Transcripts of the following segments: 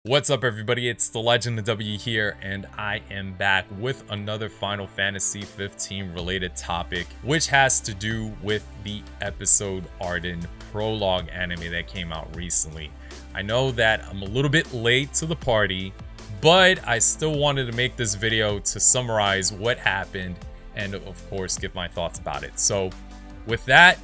What's up, everybody? It's the Legend of W here, and I am back with another Final Fantasy 15 related topic, which has to do with the episode Ardyn Prologue anime that came out recently. I know that I'm a little bit late to the party, but I still wanted to make this video to summarize what happened and, of course, give my thoughts about it. So, with that,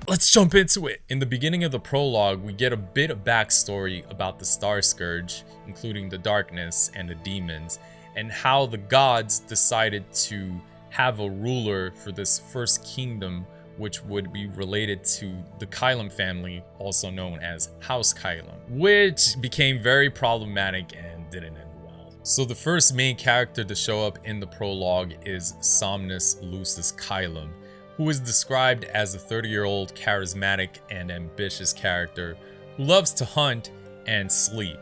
let's jump into it. In the beginning of the prologue, we get a bit of backstory about the Star Scourge, including the darkness and the demons, and how the gods decided to have a ruler for this first kingdom, which would be related to the Kylum family, also known as House Kylum, which became very problematic and didn't end well. So the first main character to show up in the prologue is Somnus Lucis Kylum, who is described as a 30-year-old charismatic and ambitious character who loves to hunt and sleep.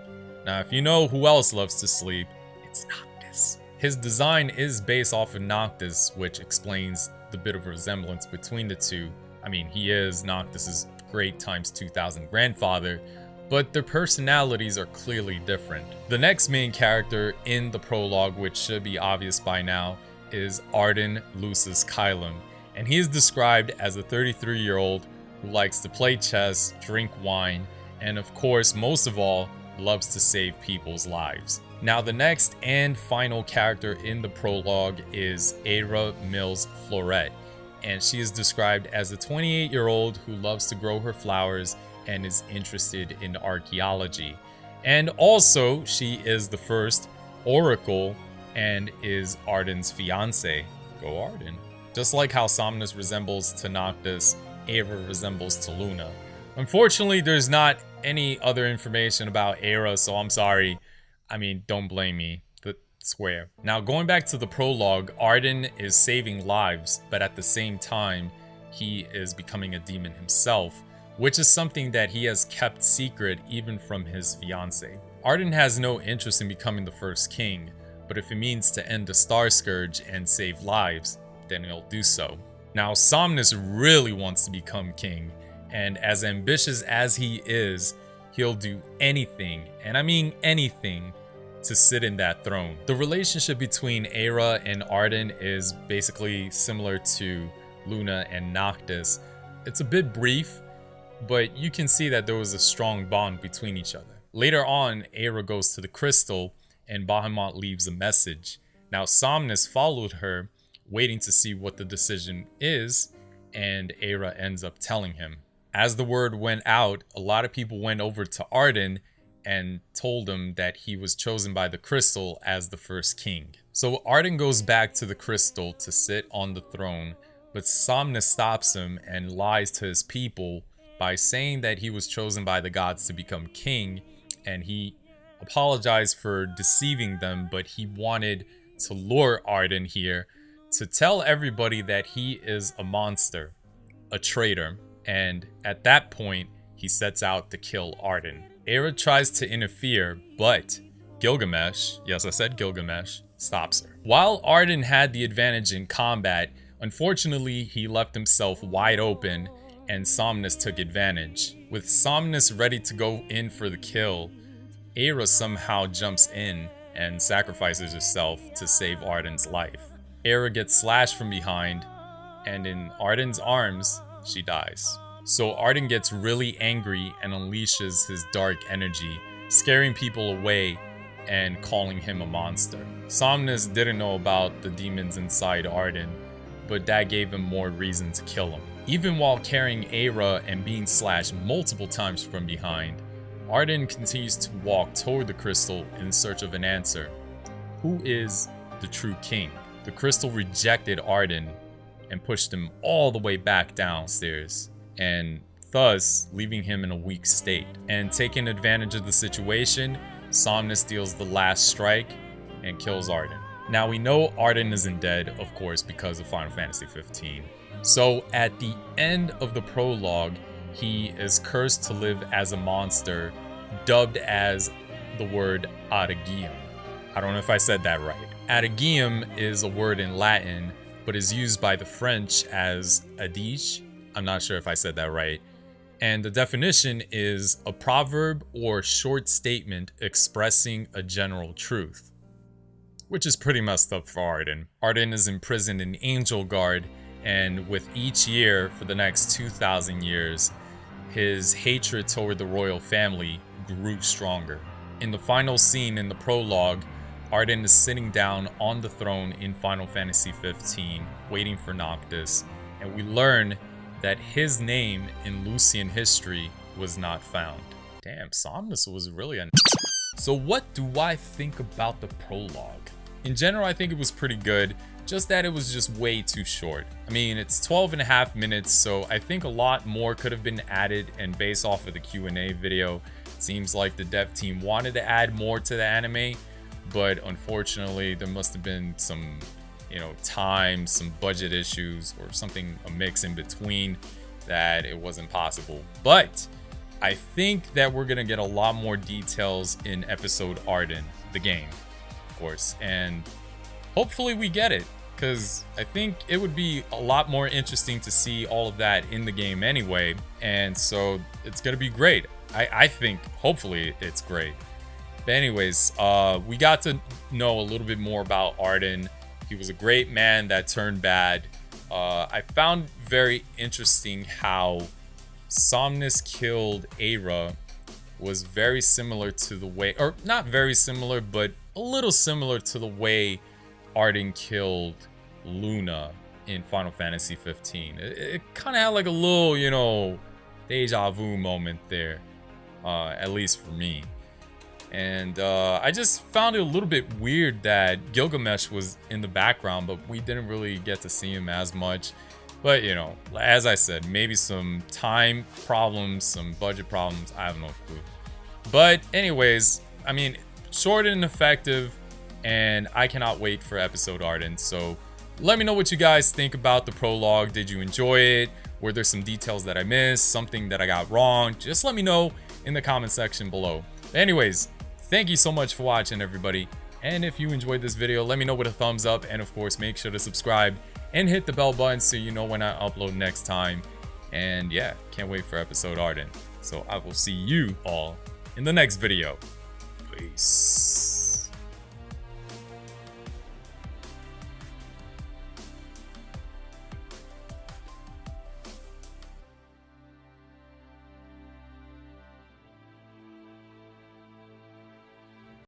Now, if you know who else loves to sleep, it's Noctis. His design is based off of Noctis, which explains the bit of resemblance between the two. I mean, he is Noctis's great times 2000 grandfather, but their personalities are clearly different. The next main character in the prologue, which should be obvious by now, is Ardyn Lucis Kylum. And he is described as a 33-year-old who likes to play chess, drink wine, and of course, most of all, loves to save people's lives. Now, the next and final character in the prologue is Aera Mills Floret, and she is described as a 28-year-old who loves to grow her flowers and is interested in archaeology. And also, she is the first Oracle and is Ardyn's fiance. Go Ardyn. Just like how Somnus resembles to Noctis, Aera resembles to Luna. Unfortunately, there's not any other information about Aera, so I'm sorry. I mean, don't blame me, but swear. Now, going back to the prologue, Ardyn is saving lives, but at the same time, he is becoming a demon himself, which is something that he has kept secret even from his fiancée. Ardyn has no interest in becoming the first king, but if it means to end the Star Scourge and save lives, then he'll do so. Now, Somnus really wants to become king, and as ambitious as he is, he'll do anything, and I mean anything, to sit in that throne. The relationship between Aera and Ardyn is basically similar to Luna and Noctis. It's a bit brief, but you can see that there was a strong bond between each other. Later on, Aera goes to the crystal, and Bahamut leaves a message. Now, Somnus followed her, waiting to see what the decision is, and Aera ends up telling him. As the word went out, a lot of people went over to Ardyn and told him that he was chosen by the crystal as the first king. So Ardyn goes back to the crystal to sit on the throne, but Somnus stops him and lies to his people by saying that he was chosen by the gods to become king, and he apologized for deceiving them, but he wanted to lure Ardyn here to tell everybody that he is a monster, a traitor, and at that point, he sets out to kill Ardyn. Aera tries to interfere, but Gilgamesh, yes I said Gilgamesh, stops her. While Ardyn had the advantage in combat, unfortunately he left himself wide open and Somnus took advantage. With Somnus ready to go in for the kill, Aera somehow jumps in and sacrifices herself to save Ardyn's life. Aera gets slashed from behind, and in Ardyn's arms, she dies. So Ardyn gets really angry and unleashes his dark energy, scaring people away and calling him a monster. Somnus didn't know about the demons inside Ardyn, but that gave him more reason to kill him. Even while carrying Aera and being slashed multiple times from behind, Ardyn continues to walk toward the crystal in search of an answer. Who is the true king? The crystal rejected Ardyn and pushed him all the way back downstairs, and thus leaving him in a weak state. And taking advantage of the situation, Somnus deals the last strike and kills Ardyn. Now we know Ardyn isn't dead, of course, because of Final Fantasy 15. So at the end of the prologue, he is cursed to live as a monster, dubbed as the word Adagium. I don't know if I said that right. Adagium is a word in Latin, but is used by the French as adige. I'm not sure if I said that right. And the definition is a proverb or short statement expressing a general truth, which is pretty messed up for Ardyn. Ardyn is imprisoned in Angel Guard, and with each year for the next 2,000 years, his hatred toward the royal family grew stronger. In the final scene in the prologue, Ardyn is sitting down on the throne in Final Fantasy 15, waiting for Noctis, and we learn that his name in Lucian history was not found. Damn, Somnus was really a... So what do I think about the prologue? In general, I think it was pretty good, just that it was just way too short. I mean, it's 12.5 minutes, so I think a lot more could have been added, and based off of the Q&A video, it seems like the dev team wanted to add more to the anime, but unfortunately, there must have been some, time, some budget issues, or something, a mix in between, that it wasn't possible. But I think that we're gonna get a lot more details in episode Ardyn, the game, of course, and hopefully we get it, because I think it would be a lot more interesting to see all of that in the game anyway, and so it's gonna be great. I think hopefully it's great. But anyways, we got to know a little bit more about Ardyn. He was a great man that turned bad. I found very interesting how Somnus killed Aera was very similar to the way, or not very similar, but a little similar to the way Ardyn killed Luna in Final Fantasy 15. It kind of had like a little, deja vu moment there, at least for me. And I just found it a little bit weird that Gilgamesh was in the background, but we didn't really get to see him as much. But, as I said, maybe some time problems, some budget problems, I have no clue. But anyways, I mean, short and effective, and I cannot wait for episode Ardyn. So let me know what you guys think about the prologue. Did you enjoy it? Were there some details that I missed? Something that I got wrong? Just let me know in the comment section below. But anyways, thank you so much for watching, everybody. And if you enjoyed this video, let me know with a thumbs up. And of course, make sure to subscribe and hit the bell button so you know when I upload next time. And yeah, can't wait for episode Ardyn. So I will see you all in the next video. Peace.